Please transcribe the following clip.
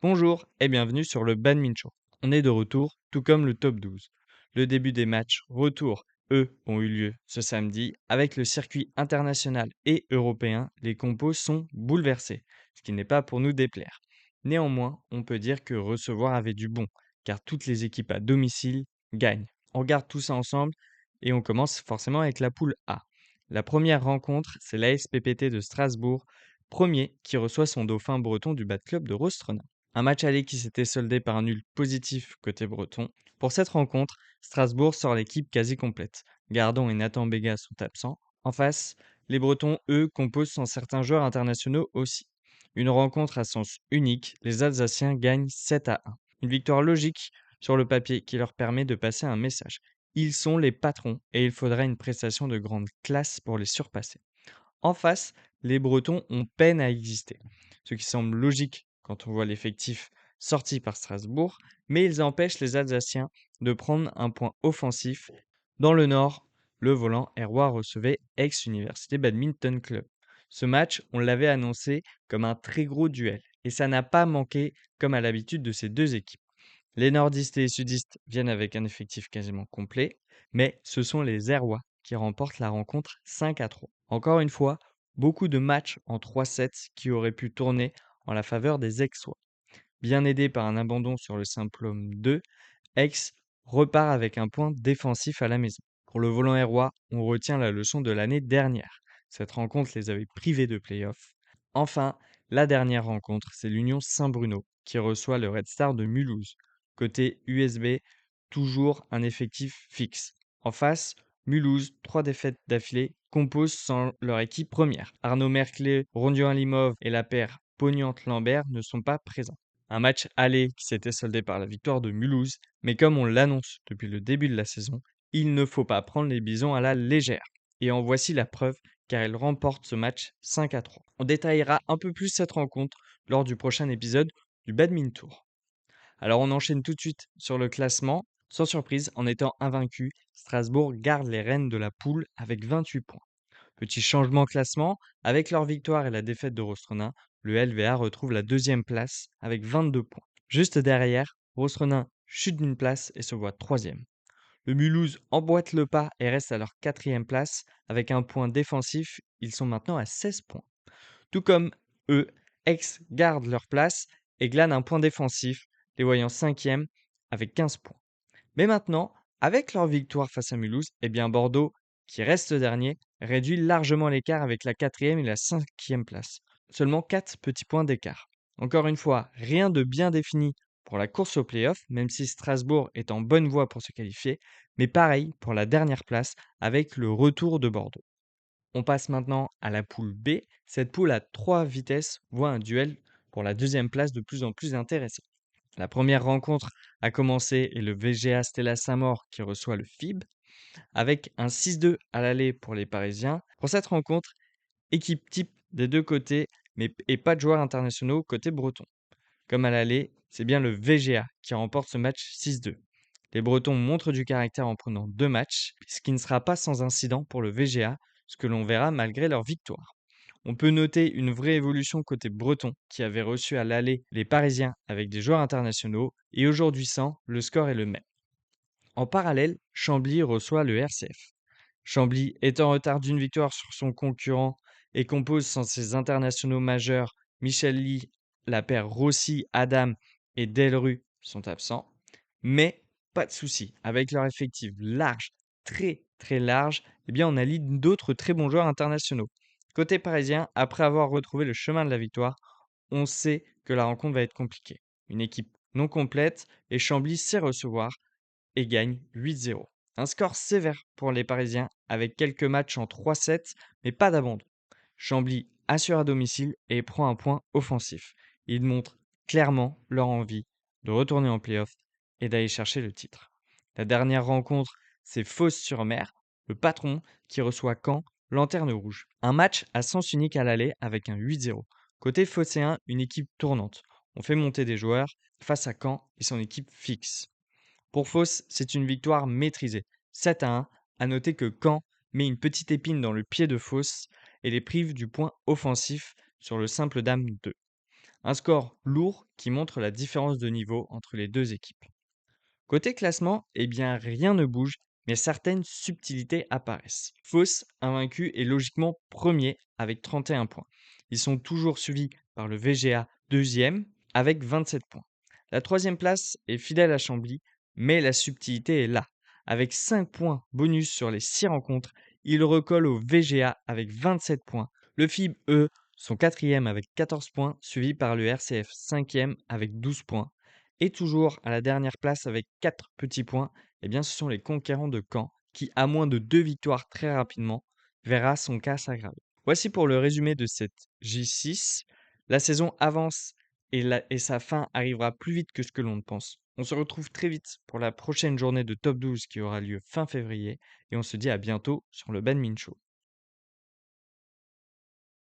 Bonjour et bienvenue sur le Badminton Show. On est de retour, tout comme le top 12. Le début des matchs retour, eux, ont eu lieu ce samedi. Avec le circuit international et européen, les compos sont bouleversés, ce qui n'est pas pour nous déplaire. Néanmoins, on peut dire que recevoir avait du bon, car toutes les équipes à domicile gagnent. On regarde tout ça ensemble et on commence forcément avec la poule A. La première rencontre, c'est l'ASPPT de Strasbourg, premier qui reçoit son dauphin breton du Bad Club de Rostrenain. Un match aller qui s'était soldé par un nul positif côté breton. Pour cette rencontre, Strasbourg sort l'équipe quasi complète. Gardon et Nathan Béga sont absents. En face, les Bretons, eux, composent sans certains joueurs internationaux aussi. Une rencontre à sens unique, les Alsaciens gagnent 7-1. Une victoire logique sur le papier qui leur permet de passer un message. Ils sont les patrons et il faudra une prestation de grande classe pour les surpasser. En face, les Bretons ont peine à exister, ce qui semble logique quand on voit l'effectif sorti par Strasbourg, mais ils empêchent les Alsaciens de prendre un point offensif. Dans le Nord, le volant Herrois recevait Aix-Université Badminton Club. Ce match, on l'avait annoncé comme un très gros duel, et ça n'a pas manqué comme à l'habitude de ces deux équipes. Les nordistes et les sudistes viennent avec un effectif quasiment complet, mais ce sont les Herrois qui remportent la rencontre 5-3. Encore une fois, beaucoup de matchs en 3 sets qui auraient pu tourner en la faveur des Aixois. Bien aidé par un abandon sur le simple homme 2, Aix repart avec un point défensif à la maison. Pour le volant Herrois, on retient la leçon de l'année dernière. Cette rencontre les avait privés de play-off. Enfin, la dernière rencontre, c'est l'Union Saint-Bruno qui reçoit le Red Star de Mulhouse. Côté USB, toujours un effectif fixe. En face, Mulhouse, 3 défaites d'affilée, composent sans leur équipe première. Arnaud Merclé, Rondion Limov et la paire Pognante-Lambert ne sont pas présents. Un match aller qui s'était soldé par la victoire de Mulhouse, mais comme on l'annonce depuis le début de la saison, il ne faut pas prendre les Bisons à la légère. Et en voici la preuve, car ils remportent ce match 5-3. On détaillera un peu plus cette rencontre lors du prochain épisode du Badminton Tour. Alors on enchaîne tout de suite sur le classement. Sans surprise, en étant invaincu, Strasbourg garde les rênes de la poule avec 28 points. Petit changement classement, avec leur victoire et la défaite de Rostronin, le LVA retrouve la deuxième place avec 22 points. Juste derrière, Rostronin chute d'une place et se voit troisième. Le Mulhouse emboîte le pas et reste à leur quatrième place avec un point défensif, ils sont maintenant à 16 points. Tout comme eux, Aix gardent leur place et glanent un point défensif, les voyant cinquième avec 15 points. Mais maintenant, avec leur victoire face à Mulhouse, eh bien Bordeaux, qui reste dernier, réduit largement l'écart avec la quatrième et la cinquième place. Seulement 4 petits points d'écart. Encore une fois, rien de bien défini pour la course au play-off, même si Strasbourg est en bonne voie pour se qualifier, mais pareil pour la dernière place avec le retour de Bordeaux. On passe maintenant à la poule B. Cette poule à 3 vitesses voit un duel pour la deuxième place de plus en plus intéressant. La première rencontre a commencé et le VGA Stella Saint-Maur qui reçoit le FIB avec un 6-2 à l'aller pour les Parisiens. Pour cette rencontre, équipe type des deux côtés et pas de joueurs internationaux côté breton. Comme à l'aller, c'est bien le VGA qui remporte ce match 6-2. Les Bretons montrent du caractère en prenant 2 matchs, ce qui ne sera pas sans incident pour le VGA, ce que l'on verra malgré leur victoire. On peut noter une vraie évolution côté breton qui avait reçu à l'aller les Parisiens avec des joueurs internationaux et aujourd'hui sans, le score est le même. En parallèle, Chambly reçoit le RCF. Chambly est en retard d'une victoire sur son concurrent et compose sans ses internationaux majeurs Michel Lee, la paire Rossi-Adam et Delru sont absents. Mais pas de souci, avec leur effectif large, très très large, eh bien on aligne d'autres très bons joueurs internationaux. Côté parisien, après avoir retrouvé le chemin de la victoire, on sait que la rencontre va être compliquée. Une équipe non complète et Chambly sait recevoir et gagne 8-0. Un score sévère pour les Parisiens avec quelques matchs en 3-7, mais pas d'abandon. Chambly assure à domicile et prend un point offensif. Ils montrent clairement leur envie de retourner en playoff et d'aller chercher le titre. La dernière rencontre, c'est Fos-sur-Mer, le patron qui reçoit Caen, Lanterne Rouge. Un match à sens unique à l'aller avec un 8-0. Côté phocéen, une équipe tournante. On fait monter des joueurs face à Caen et son équipe fixe. Pour Fos, c'est une victoire maîtrisée, 7-1. À noter que Caen met une petite épine dans le pied de Fos et les prive du point offensif sur le simple dame 2. Un score lourd qui montre la différence de niveau entre les deux équipes. Côté classement, eh bien rien ne bouge, mais certaines subtilités apparaissent. Fos, invaincu, est logiquement premier avec 31 points. Ils sont toujours suivis par le VGA deuxième avec 27 points. La troisième place est fidèle à Chambly, mais la subtilité est là. Avec 5 points bonus sur les 6 rencontres, il recolle au VGA avec 27 points. Le FIB, eux, sont quatrième avec 14 points, suivi par le RCF cinquième avec 12 points. Et toujours à la dernière place avec 4 petits points, eh bien, ce sont les conquérants de Caen qui, à moins de 2 victoires très rapidement, verra son cas s'aggraver. Voici pour le résumé de cette J6. La saison avance et sa fin arrivera plus vite que ce que l'on ne pense. On se retrouve très vite pour la prochaine journée de top 12 qui aura lieu fin février et on se dit à bientôt sur le Ben Min Show.